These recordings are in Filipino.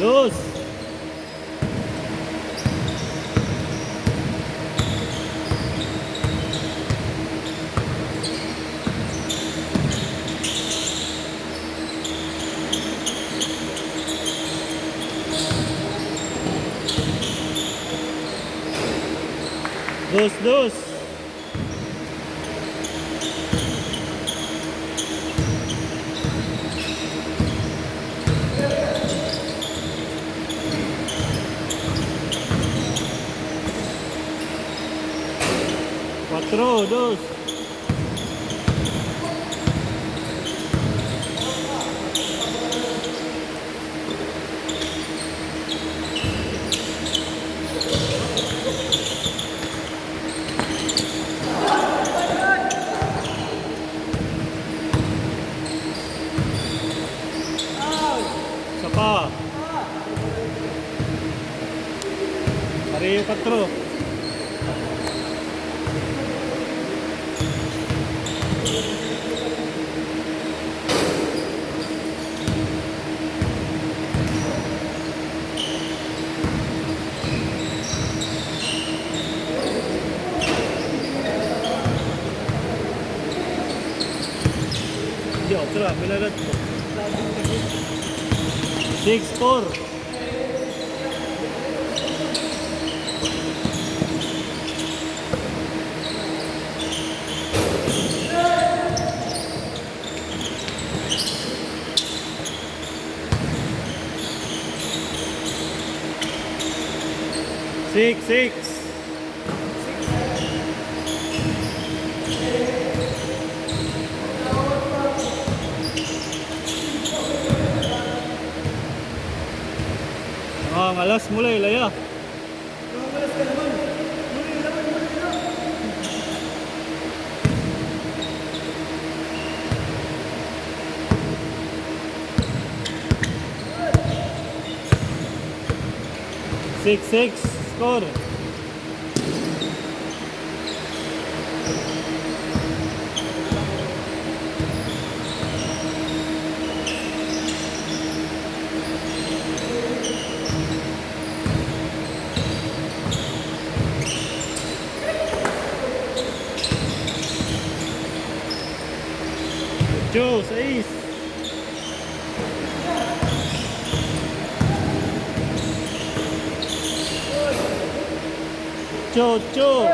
Dos. Dos, dos. Cuatro, dos. Isa pa. Pareho, patro. Hindi, otra. Bilalat ko. 6-4. Six. Malas mulai lah ya. Six score. Joe, 6. Joe.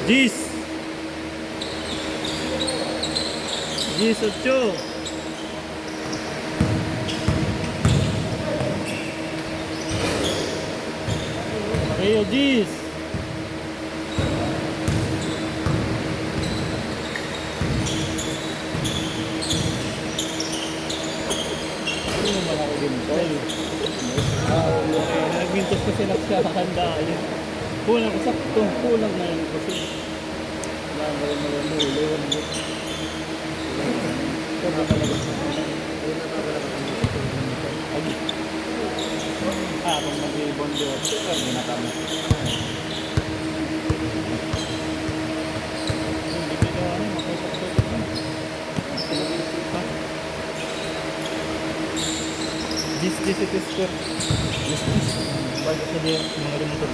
10. 18. Pareho, 10. Nagmintos kasi nagsahanda yun. Kulang sakto, kulang na yun kasi. Wala na rin malamuli. Kung mag-ibon doon, hindi na kami. Hindi ka doon, makasakto doon. Ito score. Bago sa diyan, mga remotor.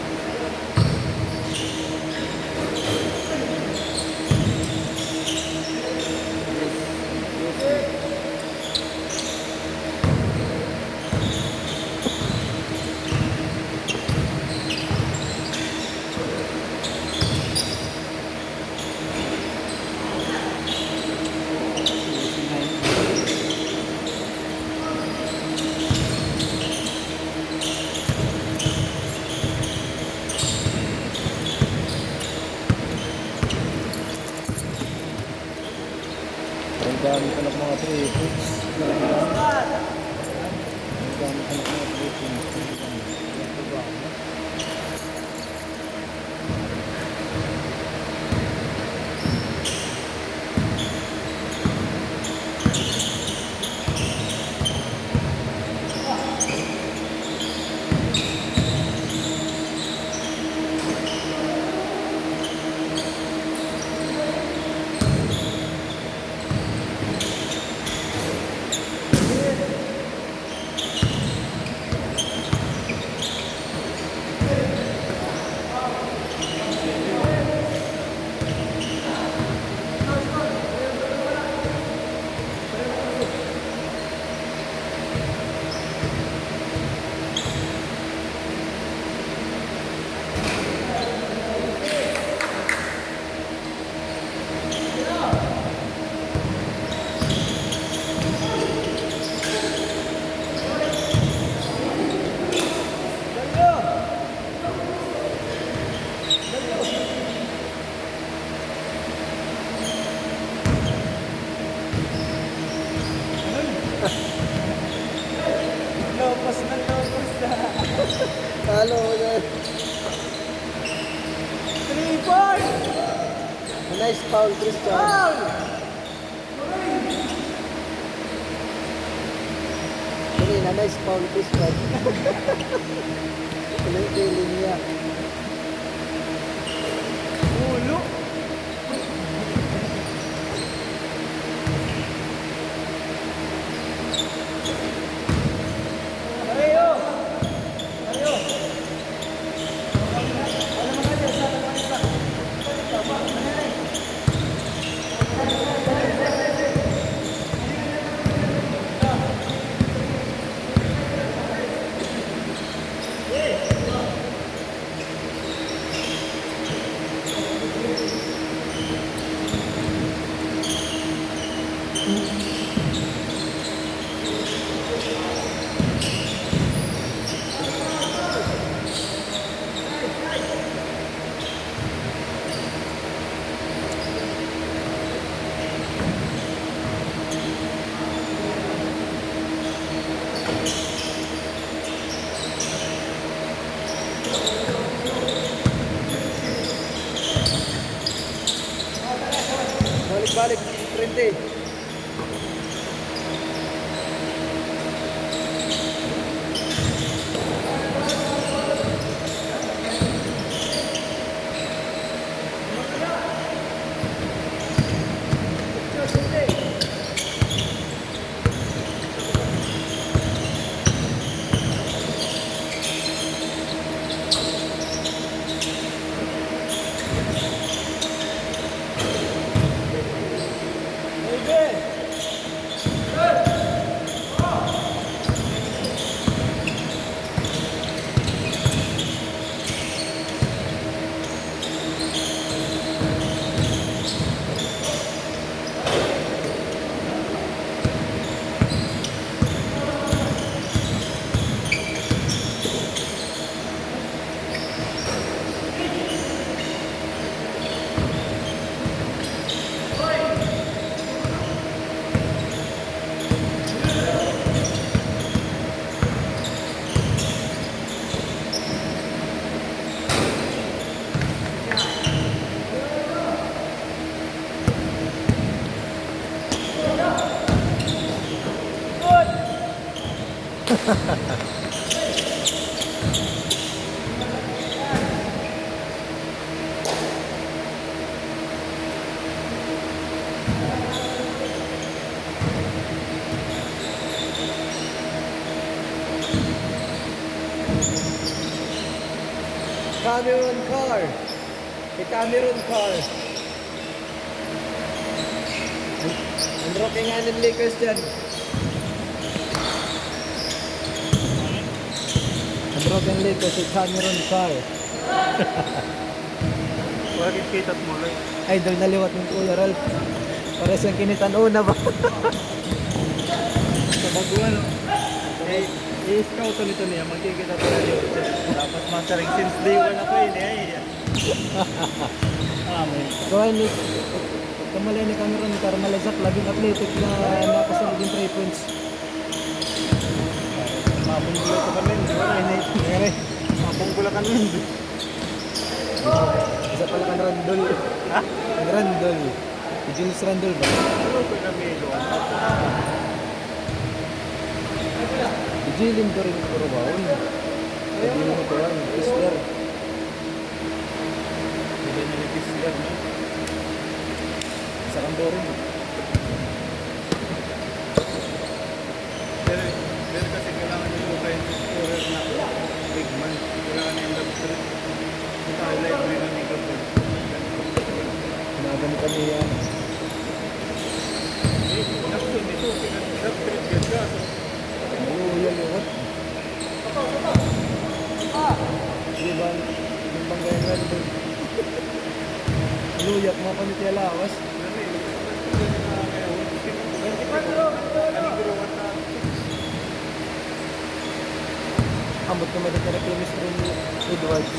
Talo ko yan. 3-4! Nice foul, Christian. Foul! Hindi na, nice foul, Christian. Piling niya. Ulo! Balik-balik, 20. Cameron Carr. Si Cameron Carr. Ang rookie nga ng Lakers dyan. Ang rookie ng Lakers si Cameron Carr. Bakit kita mo lang? Idol na liwat ng Kuya Ralph. Para siyang kinitan una ba? Sa baguan, no? I-scout nito niya, magkikita tayo dito. Tapos mastering since day 1 ako eh. Amen. Kuha ni kamalay ni Cameron Carr malazak laging athletic na nakasunod yung 3 points. Mabunggula ko kami, di ba? Nangyari. Mabunggula kami. Isa pala kang Randol. Ha? Ang Randol. Si Julius Randol ba? Ano ko kami doon? Si Jilin ko rin puro baon. Si Jilin ko rin. Kisler. Hindi niya nag-isler, no? Isa kang boring. Pero kasi kailangan yung offensive scorer na big man. Kailangan yung love street. Ito highlight mo yung microphone. Ginagamit kami yan. Love street ito. Love street yun ka. Maluyang yun. Di ba? Yung banggayan Randol. Luyak mo pa ni Tia Lawas. Ambot naman ito na chemistry ni Edwards.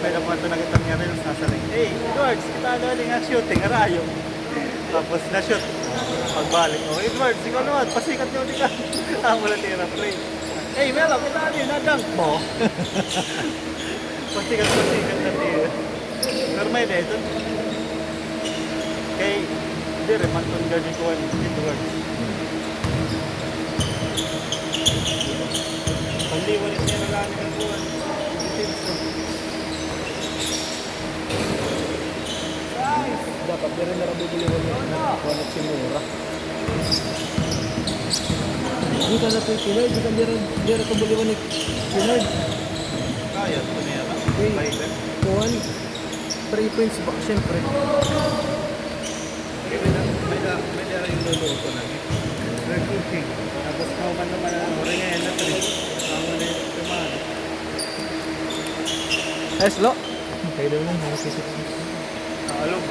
May napunta na kitang nga rin sa saling. Hey, Edwards, kita na nga shooting, arayo. Tapos na-shoot. Pagbalik. Oh, Edwards, ikaw naman, pasikat nyo di ka. Wala tira play. Eh, Melo, kita ano yun, nadang mo. Pasikat na tiyo. Pero may dito. Kay, hindi rin, mantun gagi ko dito guard. Pandiwalit niya na lang ang buwan. Dapat meron na rin bibili mo ng kuwanat si Mura. Hindi ka na ito yung Pinard, hindi ka hindi rin ito bili mo ni Pinard. Kaya, ito niya ba? Okay. Bailan. Kuwan, pre-prints ba? Siyempre. May dara yung luluto na. They're cooking. Tapos kauman naman ang mura niya yan na ito. Kauman na yung tumaan. Ay, slow. Kayo daw lang, nakasisip. Alog.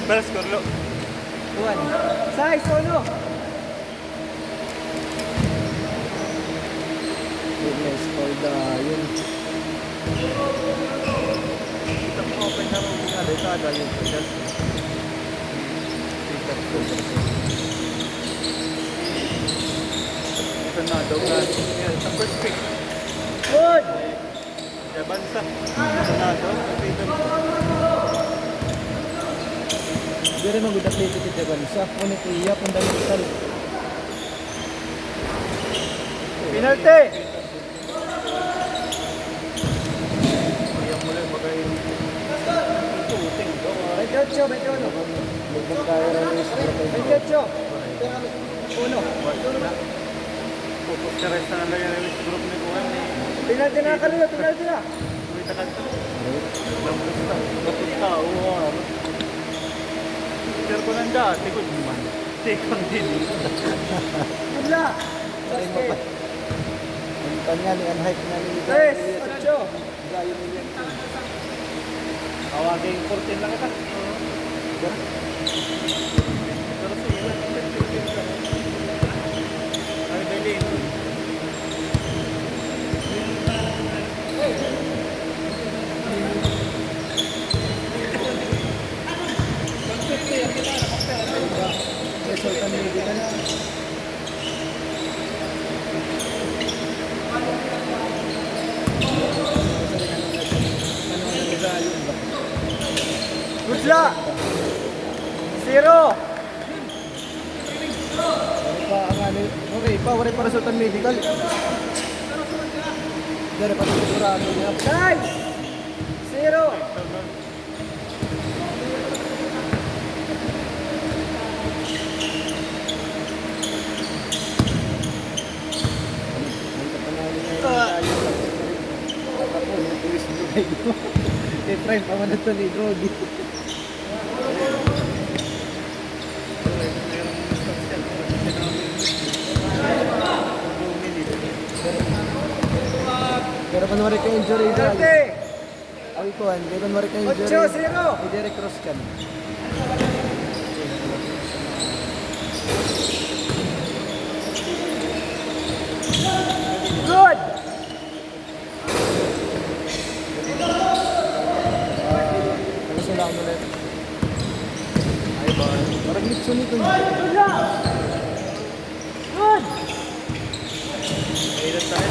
Beres kurlo. Kuwan. Size, ano? Goodness, all the yun. Kita mo open na rin nga dito ada yung pagkas. Sikat ko. Ito na daw na. Sa first pick. Good! Kaya bansa. Ito na daw. Hindi rin mag-udat dito kita bansa. Ngunit iya, fundamental. Penalty! Iyak mo lang bagay. Ito, uting. 28, 21. Magkaya rin yung siguro kayo. 28. Uno. Focus ka rin sa nalagay na yung group ni Kuhan. Penalty na kanila, penalty na. Wait ka ito. Lapusta. Oo. Pero ko nang dati ko naman. Tekang din. Kudla. Ang kanya ni unhype na ni 3, 8. Gayo million. Awagin 14 lang kita. Pero sige. Ay, Belin. Resulta ni Bigan. Kudla. 0. Pa ang ano, okay, pa wala para sa medical. Dari pa sigurado niya. Guys. 0. Ang kapanalo niya gayo. Ako yung tuwis mo kayo. Eh, prime pa man ito ni Grody. Pero kunwari ka injury dyan. 30. Ay, kuhan. Kaya kunwari ka injury. 8-0. I-direct cross ka. Good. Ano sila ang ulit? Ay, ba? Parang litso nito. Kudla. Good. Ilan tayo?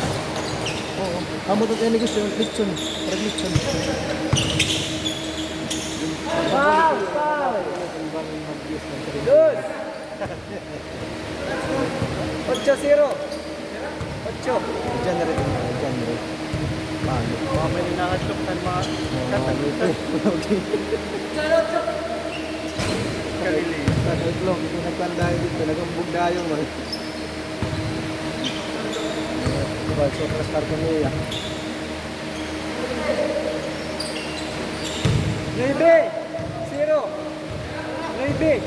Oo. Amo to tayo negosyo. Litson. Parang litson. Foul. Good. 8-0. 8. Generate. Generate. Paano? Mga may nakatlok na mga Okay. kalili. Nag-vlog. Ito nagpandayo dito. Nagambog dayo. Diba? So, para start ko niya. 9-0. 9.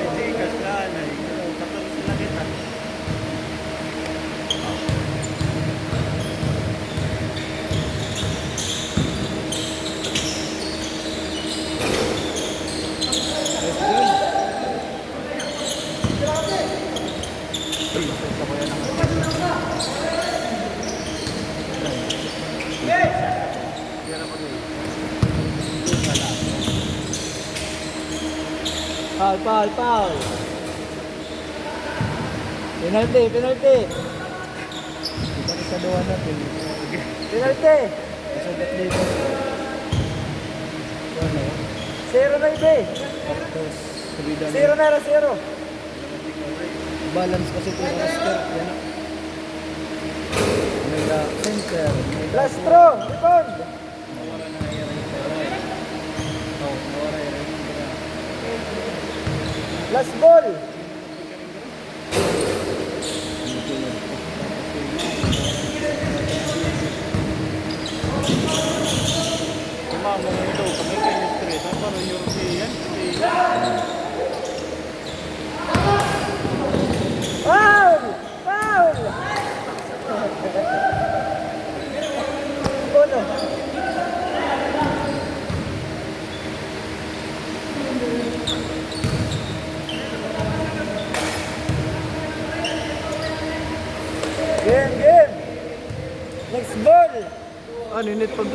Hindi, kaslaan ay. Katulad sila kita. Foul. Penalty. Ipakikaduhan natin. Penalty. Masagat dito. Ano? 0 na ibe. Tapos, sabida 0 na 0. balance kasi ito yung roster. Yan na. May center. May Last throw. Rebound. Nawala na yung Oh, nawala yung Last ball. Tumama mo ito, kami kayo stress. Ang parang European. Foul. Bono. Game. Next ball. Ano, init pag